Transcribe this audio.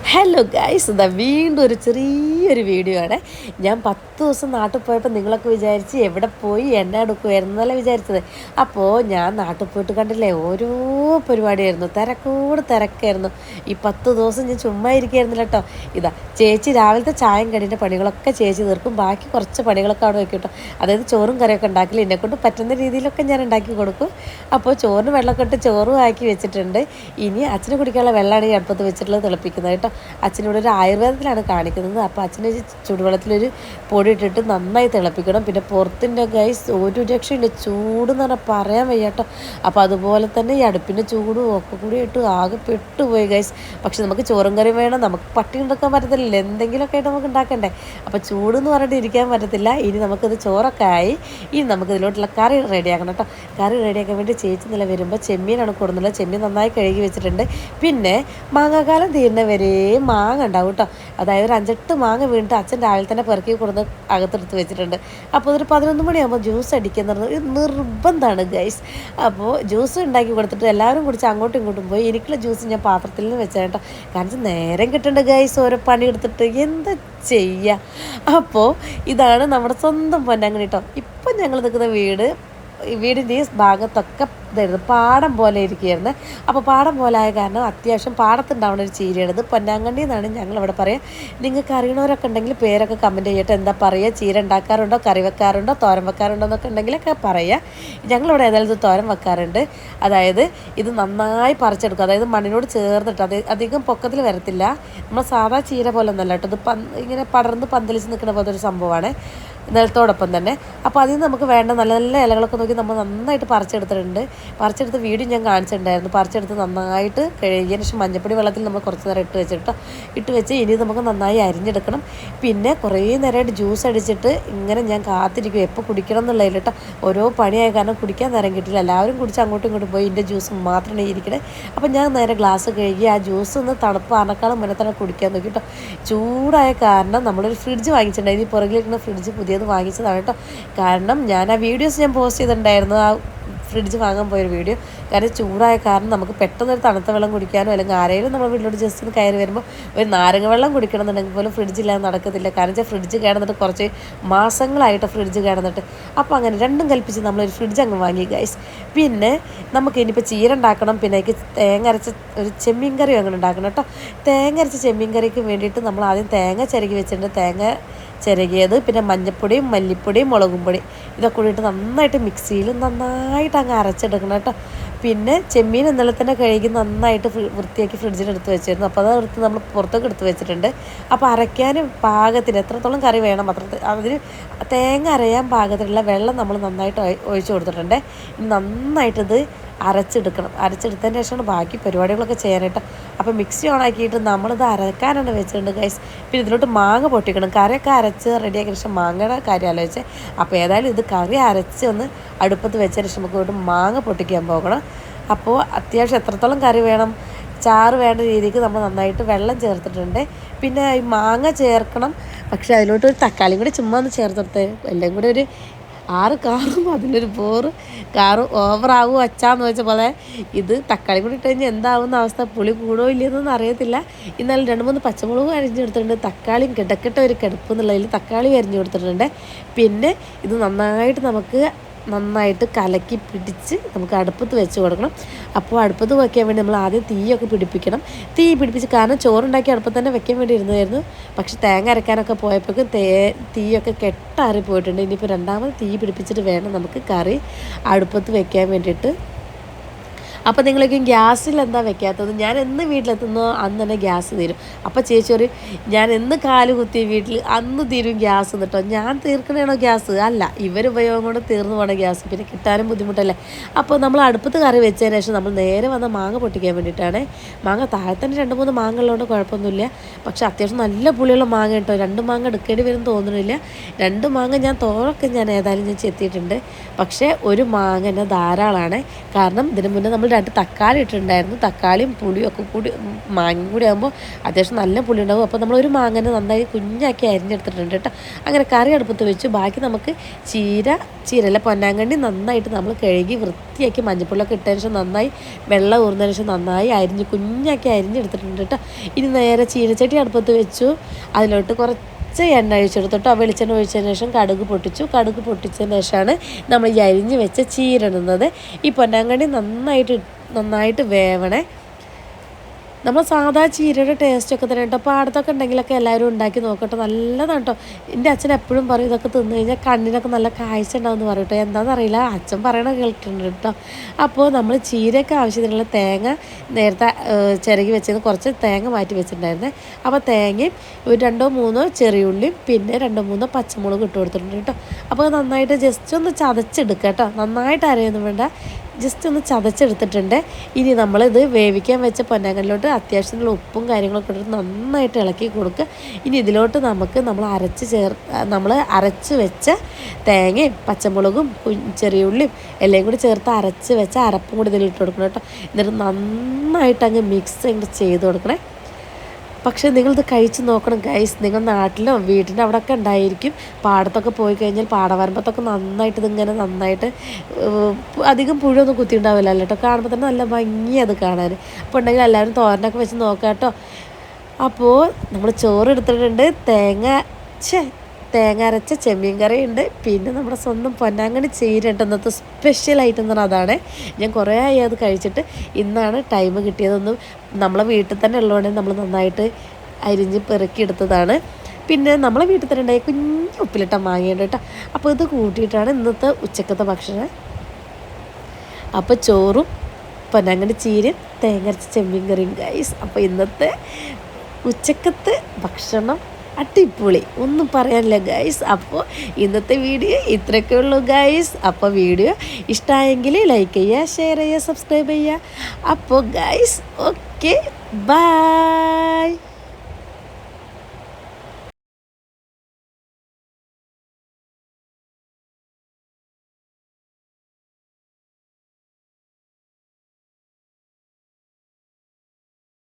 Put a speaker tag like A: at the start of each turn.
A: Hello guys, ഇതാ വീണ്ടും ഒരു ചെറിയൊരു വീഡിയോ ആണ്. ഞാൻ 10 ദിവസം നാട്ടിൽ പോയപ്പോൾ നിങ്ങളൊക്കെ വിചാരിച്ച് എവിടെ പോയി എന്നെ എടുക്കുമായിരുന്നല്ലേ വിചാരിച്ചത്. അപ്പോൾ ഞാൻ നാട്ടിൽ പോയിട്ട് കണ്ടില്ലേ, ഓരോ പരിപാടിയായിരുന്നു, തിരക്കായിരുന്നു. ഈ 10 ദിവസം ഞാൻ ചുമ്മാ ഇരിക്കുകയായിരുന്നില്ല കേട്ടോ. ഇതാ ചേച്ചി രാവിലത്തെ ചായം കടീൻ്റെ പണികളൊക്കെ ചേച്ചി തീർക്കും, ബാക്കി കുറച്ച് പണികളൊക്കെ അവിടെ വയ്ക്കും കേട്ടോ. അതായത് ചോറും കറിയൊക്കെ ഉണ്ടാക്കില്ല, എന്നെക്കൊണ്ട് പറ്റുന്ന രീതിയിലൊക്കെ ഞാൻ ഉണ്ടാക്കി കൊടുക്കും. അപ്പോൾ ചോറിന് വെള്ളമൊക്കെ ഇട്ട് ചോറും ആക്കി വെച്ചിട്ടുണ്ട്. ഇനി അച്ഛന് കുടിക്കാനുള്ള വെള്ളമാണ് ഈ അടുപ്പത്ത് വെച്ചിട്ടുള്ളത് തിളപ്പിക്കുന്നത് കേട്ടോ. അച്ഛനോട് ഒരു ആയുർവേദത്തിലാണ് കാണിക്കുന്നത്. അപ്പോൾ അച്ഛന് ചൂടുവെള്ളത്തിലൊരു പൊടി ഇട്ടിട്ട് നന്നായി തിളപ്പിക്കണം. പിന്നെ പുറത്തിൻ്റെ ഗൈസ് ഒരു രക്ഷയില്ല, ചൂട് എന്ന് പറഞ്ഞാൽ പറയാൻ വയ്യ കേട്ടോ. അപ്പോൾ അതുപോലെ തന്നെ ഈ അടുപ്പിൻ്റെ ചൂടും ഒക്കെ കൂടി ഇട്ട് ആകെ പെട്ടുപോയി ഗൈസ്. പക്ഷെ നമുക്ക് ചോറും കറിയും വേണം, നമുക്ക് പട്ടി ഉണ്ടാക്കാൻ പറ്റത്തില്ല, എന്തെങ്കിലുമൊക്കെ ആയിട്ട് നമുക്ക് ഉണ്ടാക്കണ്ടേ. അപ്പോൾ ചൂടെന്ന് പറഞ്ഞിട്ട് ഇരിക്കാൻ പറ്റത്തില്ല. ഇനി നമുക്കിത് ചോറൊക്കെ ആയി, ഇനി നമുക്ക് ഇതിലോട്ടുള്ള കറി റെഡിയാക്കണം കേട്ടോ. കറി റെഡിയാക്കാൻ വേണ്ടി ചേച്ചി നില വരുമ്പോൾ ചെമ്മീനാണ് കൊടുക്കുന്നത്. ചെമ്മീൻ നന്നായി കഴുകി വെച്ചിട്ടുണ്ട്. പിന്നെ മാങ്ങാക്കാലം തീരുന്ന വരെ മാങ്ങ ഉണ്ടാവും കേട്ടോ. അതായത് ഒരു 5-8 മാങ്ങ വീണിട്ട് അച്ഛൻ രാവിലെ തന്നെ പെറുക്കി കൊടുന്ന് അകത്തെടുത്ത് വെച്ചിട്ടുണ്ട്. അപ്പോൾ ഒരു 11 മണിയാകുമ്പോൾ ജ്യൂസ് അടിക്കുന്നത് നിർബന്ധമാണ് ഗൈസ്. അപ്പോൾ ജ്യൂസ് ഉണ്ടാക്കി കൊടുത്തിട്ട് എല്ലാവരും കുടിച്ച് അങ്ങോട്ടും ഇങ്ങോട്ടും പോയി. എനിക്കുള്ള ജ്യൂസ് ഞാൻ പാത്രത്തിൽ നിന്ന് വെച്ചാൽ കേട്ടോ. കാരണം നേരം കിട്ടേണ്ട ഗൈസ്, ഓരോ പണി എടുത്തിട്ട് എന്താ ചെയ്യുക. അപ്പോൾ ഇതാണ് നമ്മുടെ സ്വന്തം പൊന്നാങ്കണ്ണി കേട്ടോ. ഇപ്പം ഞങ്ങൾ നിൽക്കുന്ന വീടിൻ്റെ ഈ ഭാഗത്തൊക്കെ ഇതായിരുന്നു, പാടം പോലെ ഇരിക്കുകയായിരുന്നു. അപ്പോൾ പാടം പോലെ ആയ കാരണം അത്യാവശ്യം പാടത്തുണ്ടാവുന്ന ഒരു ചീരയാണ് ഇത്. പൊന്നാങ്കണ്ണി എന്നാണ് ഞങ്ങളിവിടെ പറയുക. നിങ്ങൾക്ക് അറിയണവരൊക്കെ ഉണ്ടെങ്കിൽ പേരൊക്കെ കമൻറ്റ് ചെയ്യട്ടെ. എന്താ പറയുക, ചീര ഉണ്ടാക്കാറുണ്ടോ, കറി വെക്കാറുണ്ടോ, തോരൻ വെക്കാറുണ്ടോ എന്നൊക്കെ ഉണ്ടെങ്കിലൊക്കെ പറയുക. ഞങ്ങളിവിടെ ഏതായാലും ഇത് തോരൻ വെക്കാറുണ്ട്. അതായത് ഇത് നന്നായി പറിച്ചെടുക്കും, അതായത് മണ്ണിനോട് ചേർന്നിട്ട്, അത് അധികം പൊക്കത്തിൽ വരത്തില്ല. നമ്മൾ സാധാ ചീര പോലെ ഒന്നല്ല കേട്ടോ. ഇത് ഇങ്ങനെ പടർന്ന് പന്തലിച്ച് നിൽക്കുന്ന പോലത്തെ ഒരു സംഭവമാണ്, നിലത്തോടൊപ്പം തന്നെ. അപ്പോൾ അതിൽ നിന്ന് നമുക്ക് വേണ്ട നല്ല നല്ല ഇലകളൊക്കെ നോക്കി നമ്മൾ നന്നായിട്ട് പറിച്ചെടുത്തിട്ടുണ്ട്. പറിച്ചെടുത്ത് വീഡിയോ ഞാൻ കാണിച്ചിട്ടുണ്ടായിരുന്നു. പറിച്ചെടുത്ത് നന്നായിട്ട് കഴുകിയതിന് ശേഷം മഞ്ഞപ്പൊടി വെള്ളത്തിൽ നമ്മൾ കുറച്ച് നേരം ഇട്ട് വെച്ച് ഇനി നമുക്ക് നന്നായി അരിഞ്ഞെടുക്കണം. പിന്നെ കുറേ നേരമായിട്ട് ജ്യൂസ് അടിച്ചിട്ട് ഇങ്ങനെ ഞാൻ കാത്തിരിക്കും എപ്പോൾ കുടിക്കണം എന്നുള്ളതിൽ കേട്ടോ. ഓരോ പണിയായ കാരണം കുടിക്കാൻ നേരം കിട്ടില്ല, എല്ലാവരും കുടിച്ച് അങ്ങോട്ടും ഇങ്ങോട്ടും പോയി. എൻ്റെ ജ്യൂസ് മാത്രമേ ഇരിക്കണേ. അപ്പോൾ ഞാൻ നേരെ ഗ്ലാസ് കഴുകി ആ ജ്യൂസ് ഒന്ന് തണുപ്പ് ആനക്കാളും മുന്നേ തന്നെ കുടിക്കാൻ നോക്കി കേട്ടോ. ചൂടായ കാരണം നമ്മളൊരു ഫ്രിഡ്ജ് വാങ്ങിച്ചിട്ടുണ്ടായിരുന്നു. ഈ പുറകിലിരിക്കുന്ന ഫ്രിഡ്ജ് പുതിയത് വാങ്ങിച്ചതാണ് കേട്ടോ. കാരണം ഞാൻ ആ വീഡിയോസ് ഞാൻ പോസ്റ്റ് ചെയ്തിട്ടുണ്ടായിരുന്നു, ആ ഫ്രിഡ്ജ് വാങ്ങാൻ പോയൊരു വീഡിയോ. കാരണം ചൂടായ കാരണം നമുക്ക് പെട്ടെന്നൊരു തണുത്ത വെള്ളം കുടിക്കാനോ അല്ലെങ്കിൽ ആരെങ്കിലും നമ്മൾ വീട്ടിലോട്ട് ജസ്റ്റ് ഒന്ന് കയറി വരുമ്പോൾ ഒരു നാരങ്ങ വെള്ളം കുടിക്കണം എന്നുണ്ടെങ്കിൽ പോലും ഫ്രിഡ്ജില്ലാതെ നടക്കത്തില്ല. കാരണം വെച്ചാൽ ഫ്രിഡ്ജ് കിടന്നിട്ട് കുറച്ച് മാസങ്ങളായിട്ട് ഫ്രിഡ്ജ് കിടന്നിട്ട്. അപ്പോൾ അങ്ങനെ രണ്ടും കൽപ്പിച്ച് നമ്മളൊരു ഫ്രിഡ്ജ് അങ്ങ് വാങ്ങി ഗൈസ്. പിന്നെ നമുക്ക് ഇനിയിപ്പോൾ ചീര ഉണ്ടാക്കണം. പിന്നെ അതിലേക്ക് തേങ്ങ അരച്ച ഒരു ചെമ്മീൻ കറി അങ്ങനെ ഉണ്ടാക്കണം കേട്ടോ. തേങ്ങ അരച്ച ചെമ്മീൻ കറിക്ക് വേണ്ടിയിട്ട് നമ്മൾ ആദ്യം തേങ്ങ ചിരകി വെച്ചിട്ടുണ്ട്. തേങ്ങ ചിരകിയത്, പിന്നെ മഞ്ഞൾപ്പൊടിയും മല്ലിപ്പൊടിയും മുളകും പൊടി ഇതൊക്കെ കൂടിയിട്ട് നന്നായിട്ട് മിക്സിയിൽ നന്നായിട്ട് അങ്ങ് അരച്ചെടുക്കണം കേട്ടോ. പിന്നെ ചെമ്മീൻ ഇന്നലെ തന്നെ കഴുകി നന്നായിട്ട് വൃത്തിയാക്കി ഫ്രിഡ്ജിലെടുത്ത് വെച്ചിരുന്നു. അപ്പോൾ അത് എടുത്ത് നമ്മൾ പുറത്തൊക്കെ എടുത്ത് വെച്ചിട്ടുണ്ട്. അപ്പോൾ അരയ്ക്കാനും പാകത്തിന് എത്രത്തോളം കറി വേണം അതിന് തേങ്ങ അരയാൻ പാകത്തിനുള്ള വെള്ളം നമ്മൾ നന്നായിട്ട് ഒഴിച്ചു കൊടുത്തിട്ടുണ്ട്. ഇനി നന്നായിട്ടിത് അരച്ചെടുത്തതിന് ശേഷമാണ് ബാക്കി പരിപാടികളൊക്കെ ചെയ്യാനായിട്ട്. അപ്പോൾ മിക്സി ഓണാക്കിയിട്ട് നമ്മളിത് അരക്കാനാണ് വെച്ചിട്ടുണ്ട് ഗൈസ്. പിന്നെ ഇതിലോട്ട് മാങ്ങ പൊട്ടിക്കണം. കറിയൊക്കെ അരച്ച് റെഡിയാക്കിയ ശേഷം മാങ്ങയുടെ കാര്യം ആലോചിച്ച്. അപ്പോൾ ഏതായാലും ഇത് കറി അരച്ച് ഒന്ന് അടുപ്പത്ത് വെച്ചതിന് ശേഷം നമുക്ക് മാങ്ങ പൊട്ടിക്കാൻ പോകണം. അപ്പോൾ അത്യാവശ്യം എത്രത്തോളം കറി വേണം, ചാറ് വേണ്ട രീതിക്ക് നമ്മൾ നന്നായിട്ട് വെള്ളം ചേർത്തിട്ടുണ്ട്. പിന്നെ ഈ മാങ്ങ ചേർക്കണം, പക്ഷേ അതിലോട്ട് ഒരു തക്കാളിയും കൂടി ചുമ്മാ ഒന്ന് ചേർത്തെടുത്ത് എല്ലാം കൂടി ഒരു 6 കാറും അതിലൊരു 4 കാറും ഓവറാവും അച്ചാന്ന് വെച്ച പോലെ. ഇത് തക്കാളി കൂടി ഇട്ട് കഴിഞ്ഞാൽ എന്താവുന്ന അവസ്ഥ, പുളി കൂടോ ഇല്ലയെന്നൊന്നും അറിയത്തില്ല. എന്നാലും 2-3 പച്ചമുളകും അരിഞ്ഞെടുത്തിട്ടുണ്ട്. തക്കാളിയും കിടക്കട്ട ഒരു കിടപ്പ് എന്നുള്ളതിൽ തക്കാളി അരിഞ്ഞു കൊടുത്തിട്ടുണ്ട്. പിന്നെ ഇത് നന്നായിട്ട് കലക്കി പിടിച്ച് നമുക്ക് അടുപ്പത്ത് വെച്ച് കൊടുക്കണം. അപ്പോൾ അടുപ്പത്ത് വയ്ക്കാൻ വേണ്ടി നമ്മൾ ആദ്യം തീയൊക്കെ പിടിപ്പിക്കണം. തീ പിടിപ്പിച്ച്, കാരണം ചോറുണ്ടാക്കി അടുപ്പത്ത് തന്നെ വെക്കാൻ വേണ്ടി ഇരുന്നായിരുന്നു. പക്ഷെ തേങ്ങ അരക്കാനൊക്കെ പോയപ്പോഴേക്കും തീയൊക്കെ കെട്ടാറി പോയിട്ടുണ്ട്. ഇനിയിപ്പോൾ രണ്ടാമത് തീ പിടിപ്പിച്ചിട്ട് വേണം നമുക്ക് കറി അടുപ്പത്ത് വെക്കാൻ വേണ്ടിയിട്ട്. അപ്പോൾ നിങ്ങളൊക്കെ ഗ്യാസിൽ എന്താ വെക്കാത്തത്? ഞാൻ എന്ന് വീട്ടിലെത്തുന്നോ അന്ന് തന്നെ ഗ്യാസ് തീരും. അപ്പോൾ ചേച്ചി പറയും, ഞാൻ എന്ന് കാല് കുത്തി വീട്ടിൽ അന്ന് തീരും ഗ്യാസ് എന്നിട്ടോ. ഞാൻ തീർക്കണേണോ ഗ്യാസ്? അല്ല, ഇവരുപയോഗം കൊണ്ട് തീർന്നു പോകണ ഗ്യാസ്, പിന്നെ കിട്ടാനും ബുദ്ധിമുട്ടല്ലേ. അപ്പോൾ നമ്മൾ അടുപ്പത്ത് കറി വെച്ചതിന് ശേഷം നമ്മൾ നേരെ വന്ന മാങ്ങ പൊട്ടിക്കാൻ വേണ്ടിയിട്ടാണ്. മാങ്ങ താഴെ തന്നെ 2-3 മാങ്ങ ഉള്ളതുകൊണ്ട് കുഴപ്പമൊന്നുമില്ല. പക്ഷെ അത്യാവശ്യം നല്ല പുളിയുള്ള മാങ്ങ കേട്ടോ. 2 മാങ്ങ എടുക്കേണ്ടി വരും തോന്നുന്നില്ല. 2 മാങ്ങ ഞാൻ ഏതായാലും ചെത്തിയിട്ടുണ്ട്. പക്ഷേ 1 മാങ്ങ തന്നെ ധാരാളമാണ്. കാരണം ഇതിന് മുന്നേ നമ്മൾ രണ്ട് തക്കാളി ഇട്ടിട്ടുണ്ടായിരുന്നു. തക്കാളിയും പുളിയും ഒക്കെ കൂടി മാങ്ങയും കൂടി ആകുമ്പോൾ അത്യാവശ്യം നല്ല പുളി ഉണ്ടാകും. അപ്പോൾ നമ്മളൊരു മാങ്ങനെ നന്നായി കുഞ്ഞാക്കി അരിഞ്ഞെടുത്തിട്ടുണ്ട് കേട്ടോ. അങ്ങനെ കറി അടുപ്പത്ത് വെച്ചു. ബാക്കി നമുക്ക് ചീരല്ല പൊന്നാങ്കണ്ണി നന്നായിട്ട് നമ്മൾ കഴുകി വൃത്തിയാക്കി മഞ്ഞപ്പൊടിയൊക്കെ ഇട്ടതിന് ശേഷം നന്നായി വെള്ളം ഊർന്നതിന് ശേഷം നന്നായി കുഞ്ഞാക്കി അരിഞ്ഞെടുത്തിട്ടുണ്ട് കേട്ടോ. ഇനി നേരെ ചീനച്ചട്ടി അടുപ്പത്ത് വെച്ചു. അതിലോട്ട് കുറച്ച് എണ്ണ ഒഴിച്ചെടുത്തിട്ടോ. വെളിച്ചെണ്ണ ഒഴിച്ചതിന് ശേഷം കടുക് പൊട്ടിച്ചതിന് ശേഷമാണ് നമ്മൾ ഈ അരിഞ്ഞ് വെച്ച ചീര ഇടുന്നത്. ഈ പൊന്നാങ്കണ്ണി നന്നായിട്ട് വേവണേ. നമ്മൾ സാധാ ചീരയുടെ ടേസ്റ്റൊക്കെ തന്നെ കേട്ടോ. പാടത്തൊക്കെ ഉണ്ടെങ്കിലൊക്കെ എല്ലാവരും ഉണ്ടാക്കി നോക്കട്ടോ, നല്ലതാണ് കേട്ടോ. എൻ്റെ അച്ഛൻ എപ്പോഴും പറയും ഇതൊക്കെ തിന്നു കഴിഞ്ഞാൽ കണ്ണിനൊക്കെ നല്ല കാഴ്ച ഉണ്ടാവുമെന്ന് പറയും കേട്ടോ. എന്താണെന്നറിയില്ല, അച്ഛൻ പറയണ കേൾക്കുന്നുണ്ട് കേട്ടോ. അപ്പോൾ നമ്മൾ ചീരയ്ക്ക് ആവശ്യത്തിനുള്ള തേങ്ങ നേരത്തെ ചിരകി വെച്ചത് കുറച്ച് തേങ്ങ മാറ്റി വെച്ചിട്ടുണ്ടായിരുന്നേ. അപ്പോൾ തേങ്ങയും ഒരു 2-3 ചെറിയുള്ളിയും പിന്നെ 2-3 പച്ചമുളക് ഇട്ട് കൊടുത്തിട്ടുണ്ട് കേട്ടോ. അപ്പോൾ നന്നായിട്ട് ജസ്റ്റ് ഒന്ന് ചതച്ചെടുക്കുക കേട്ടോ. നന്നായിട്ട് അരയൊന്നും വേണ്ട, ജസ്റ്റ് ഒന്ന് ചതച്ചെടുത്തിട്ടുണ്ട്. ഇനി നമ്മളിത് വേവിക്കാൻ വെച്ച പൊന്നാങ്കണ്ണിലോട്ട് അത്യാവശ്യത്തിനുള്ള ഉപ്പും കാര്യങ്ങളൊക്കെ ഇട്ടിട്ട് നന്നായിട്ട് ഇളക്കി കൊടുക്കുക. ഇനി ഇതിലോട്ട് നമ്മൾ അരച്ച് വെച്ച തേങ്ങയും പച്ചമുളകും ചെറിയുള്ളിയും എല്ലാം കൂടി ചേർത്ത് അരച്ച് വെച്ച അരപ്പും കൂടി ഇതിലിട്ട് കൊടുക്കണം കേട്ടോ. എന്നിട്ട് നന്നായിട്ട് അങ്ങ് മിക്സ് ചെയ്ത് കൊടുക്കണേ. പക്ഷേ നിങ്ങളിത് കഴിച്ച് നോക്കണം ഗൈസ്. നിങ്ങൾ നാട്ടിലോ വീട്ടിൻ്റെ അവിടെയൊക്കെ ഉണ്ടായിരിക്കും. പാടത്തൊക്കെ പോയി കഴിഞ്ഞാൽ പാടവരമ്പത്തൊക്കെ നന്നായിട്ട് അധികം പുഴയൊന്നും കുത്തിയിട്ടുണ്ടാവില്ല കേട്ടോ. കാണുമ്പോൾ തന്നെ നല്ല ഭംഗി അത് കാണാൻ. അപ്പോൾ ഉണ്ടെങ്കിൽ എല്ലാവരും തോരനൊക്കെ വെച്ച് നോക്കാം കേട്ടോ. അപ്പോൾ നമ്മൾ ചോറ് എടുത്തിട്ടുണ്ട്, തേങ്ങ അരച്ച ചെമ്മീൻ കറി ഉണ്ട്, പിന്നെ നമ്മുടെ സ്വന്തം പൊന്നാങ്കണ്ണി ചീര ഉണ്ട്. ഇന്നത്തെ സ്പെഷ്യൽ ഐറ്റം എന്ന് പറഞ്ഞാൽ അതാണ്. ഞാൻ കുറേ ആയി അത് കഴിച്ചിട്ട്, ഇന്നാണ് ടൈം കിട്ടിയതൊന്നും. നമ്മളെ വീട്ടിൽ തന്നെ ഉള്ളതുകൊണ്ട് നമ്മൾ നന്നായിട്ട് അരിഞ്ഞ് പെറുക്കിയെടുത്തതാണ്. പിന്നെ നമ്മളെ വീട്ടിൽ തന്നെ ഉണ്ടായി കുഞ്ഞു ഉപ്പിലിട്ട മാങ്ങയുണ്ട് കേട്ടോ. അപ്പോൾ ഇത് കൂട്ടിയിട്ടാണ് ഇന്നത്തെ ഉച്ചക്കത്തെ ഭക്ഷണം. അപ്പോൾ ചോറും പൊന്നാങ്കണ്ണി ചീരയും തേങ്ങ അരച്ച ചെമ്മീൻ കറിയും ഗൈസ്. അപ്പോൾ ഇന്നത്തെ ഉച്ചക്കത്തെ ഭക്ഷണം അടിപൊളി, ഒന്നും പറയാനില്ല ഗൈസ്. അപ്പോൾ ഇന്നത്തെ വീഡിയോ ഇത്രയൊക്കെ ഉള്ളൂ ഗൈസ്. അപ്പോൾ വീഡിയോ ഇഷ്ടമായെങ്കിൽ ലൈക്ക് ചെയ്യുക, ഷെയർ ചെയ്യുക, സബ്സ്ക്രൈബ് ചെയ്യുക. അപ്പോൾ ഗൈസ് ഓക്കെ, ബൈ.